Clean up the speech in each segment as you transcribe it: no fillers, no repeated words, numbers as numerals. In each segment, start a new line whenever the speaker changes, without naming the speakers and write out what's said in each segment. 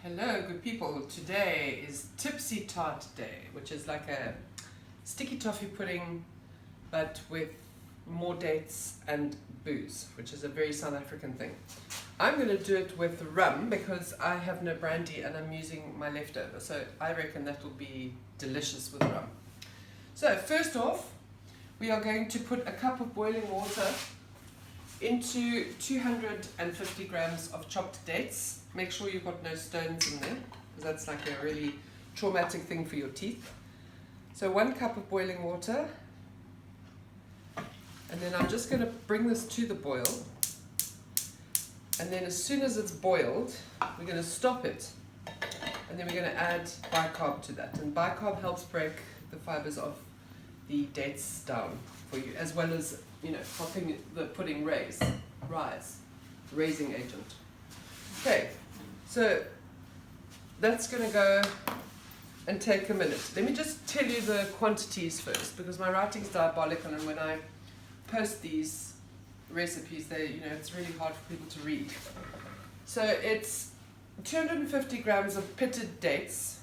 Hello, good people. Today is Tipsy Tart Day, which is like a sticky toffee pudding, but with more dates and booze, which is a very South African thing. I'm going to do it with rum because I have no brandy and I'm using my leftover. So I reckon that will be delicious with rum. So first off, we are going to put a cup of boiling water into 250 grams of chopped dates. Make sure you've got no stones in there, because that's like a really traumatic thing for your teeth. So 1 cup of boiling water, and then I'm just going to bring this to the boil, and then as soon as it's boiled, we're going to stop it, and then we're going to add bicarb to that, and bicarb helps break the fibers of the dates down for you, as well as, you know, helping the pudding rise, raising agent. Okay, so that's going to go and take a minute. Let me just tell you the quantities first, because my writing's diabolical, and when I post these recipes, it's really hard for people to read. So it's 250 grams of pitted dates,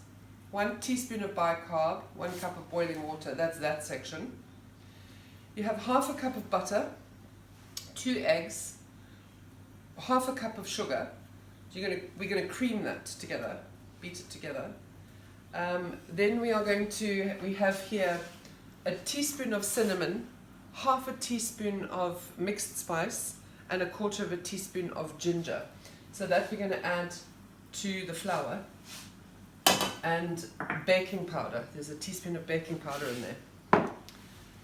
1 teaspoon of bicarb, 1 cup of boiling water, that's that section. You have half a cup of butter, 2 eggs, half a cup of sugar. We're going to cream that together, beat it together. Then we have here a teaspoon of cinnamon, half a teaspoon of mixed spice, and 1/4 teaspoon of ginger. So that we're going to add to the flour. And baking powder. There's a teaspoon of baking powder in there.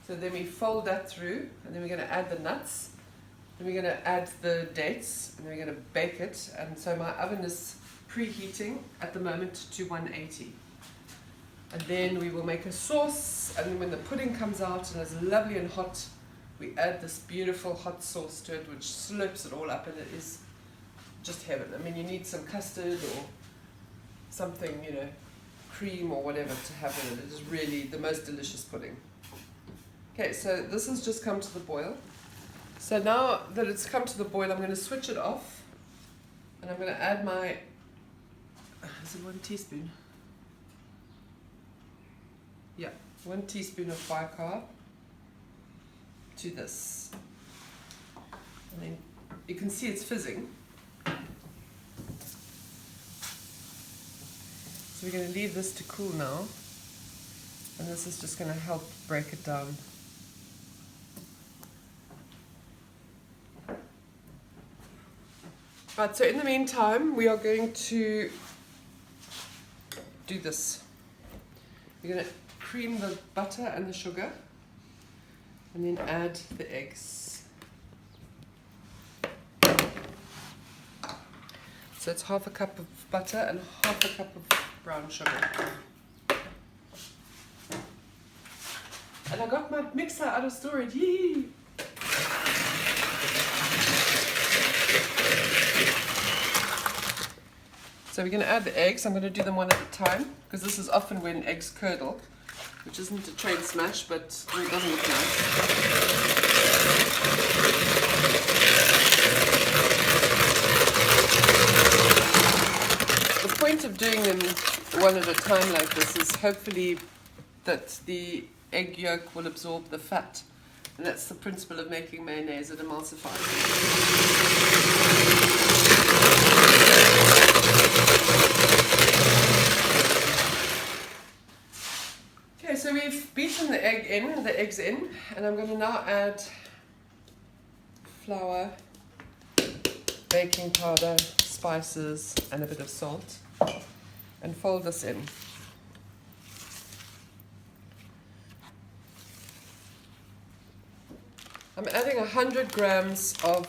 So then we fold that through, and then we're going to add the nuts. Then we're going to add the dates, and then we're going to bake it. And so my oven is preheating at the moment to 180. And then we will make a sauce, and then when the pudding comes out and is lovely and hot, we add this beautiful hot sauce to it, which slurps it all up, and it is just heaven. I mean, you need some custard or something, cream or whatever to have in it. It is really the most delicious pudding. Okay, so this has just come to the boil. So now that it's come to the boil, I'm going to switch it off, and I'm going to add my, is it 1 teaspoon? Yeah, 1 teaspoon of bicarb to this. And then you can see it's fizzing. So we're going to leave this to cool now, and this is just going to help break it down. Right, so in the meantime, we are going to do this. We're going to cream the butter and the sugar, and then add the eggs. So it's half a cup of butter and half a cup of brown sugar. And I got my mixer out of storage. Yee! So we're going to add the eggs. I'm going to do them one at a time, because this is often when eggs curdle, which isn't a train smash, but it doesn't look nice. The point of doing them one at a time like this is hopefully that the egg yolk will absorb the fat. And that's the principle of making mayonnaise, it emulsifies. Okay, so we've beaten the eggs in, and I'm going to now add flour, baking powder, spices, and a bit of salt, and fold this in. I'm adding 100 grams of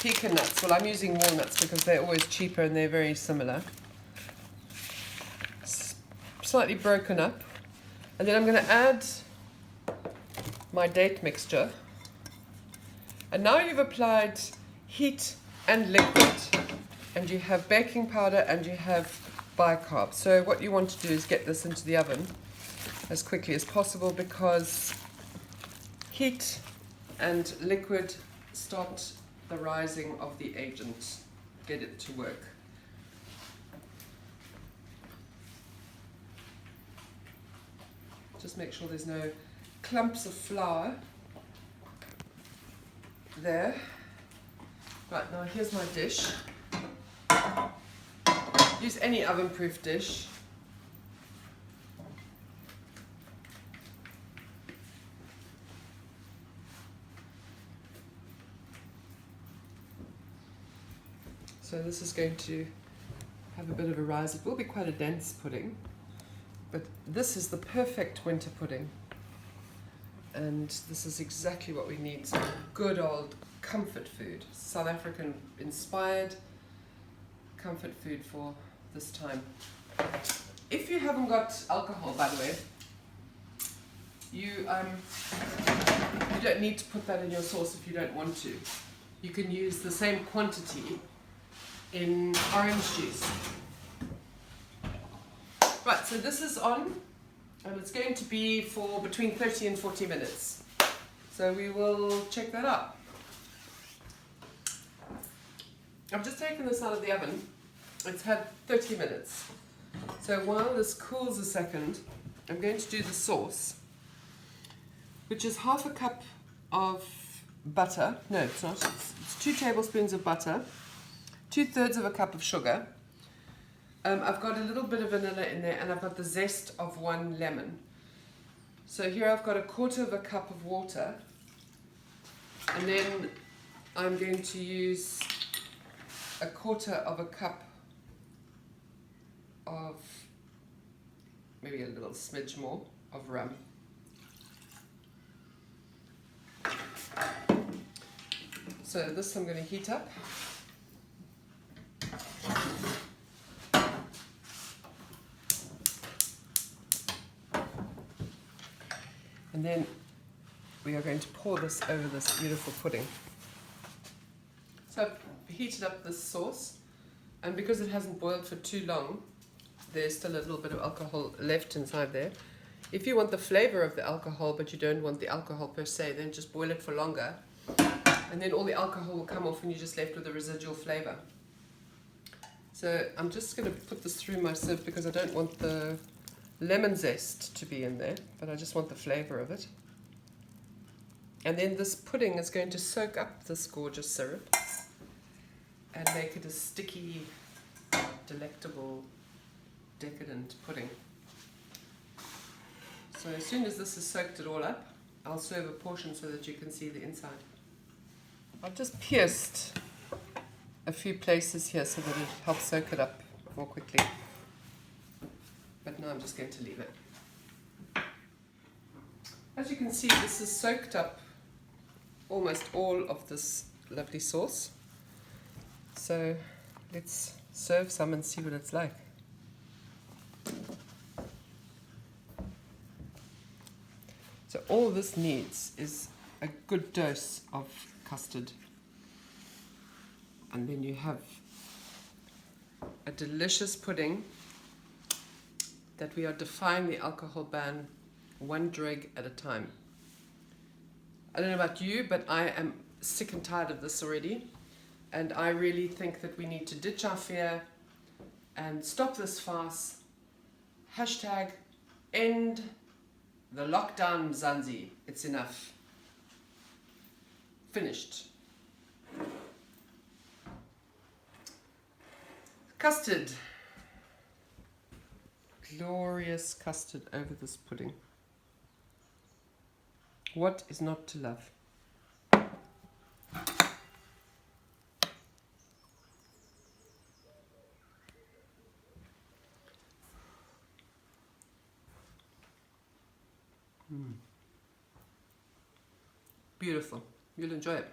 pecan nuts. Well, I'm using walnuts because they're always cheaper and they're very similar. Slightly broken up. And then I'm going to add my date mixture. And now you've applied heat and liquid, and you have baking powder and you have bicarb. So what you want to do is get this into the oven as quickly as possible, because heat and liquid start the rising of the agent, get it to work. Just make sure there's no clumps of flour there. Right, now here's my dish. Use any oven-proof dish. So this is going to have a bit of a rise. It will be quite a dense pudding, but this is the perfect winter pudding. And this is exactly what we need, some good old comfort food, South African inspired comfort food for this time. If you haven't got alcohol, by the way, you don't need to put that in your sauce if you don't want to. You can use the same quantity in orange juice. Right, so this is on, and it's going to be for between 30 and 40 minutes. So we will check that out. I've just taken this out of the oven. It's had 30 minutes. So while this cools a second, I'm going to do the sauce, which is half a cup of butter. No, it's not. It's 2 tablespoons of butter, 2/3 of a cup of sugar. I've got a little bit of vanilla in there, and I've got the zest of 1 lemon. So here I've got 1/4 of a cup of water, and then I'm going to use 1/4 of a cup of, maybe a little smidge more, of rum. So this I'm going to heat up. And then we are going to pour this over this beautiful pudding. So I've heated up this sauce, and because it hasn't boiled for too long, there's still a little bit of alcohol left inside there. If you want the flavor of the alcohol but you don't want the alcohol per se, then just boil it for longer, and then all the alcohol will come off and you're just left with the residual flavor. So I'm just going to put this through my sieve because I don't want the lemon zest to be in there, but I just want the flavor of it. And then this pudding is going to soak up this gorgeous syrup and make it a sticky, delectable, decadent pudding. So as soon as this has soaked it all up, I'll serve a portion so that you can see the inside. I've just pierced a few places here so that it helps soak it up more quickly. But now I'm just going to leave it. As you can see, this has soaked up almost all of this lovely sauce. So let's serve some and see what it's like. So all this needs is a good dose of custard. And then you have a delicious pudding that we are defying the alcohol ban 1 dreg at a time. I don't know about you, but I am sick and tired of this already. And I really think that we need to ditch our fear and stop this farce. Hashtag end the lockdown, Mzansi. It's enough. Finished. Custard. Glorious custard over this pudding. What is not to love? Beautiful. You'll enjoy it.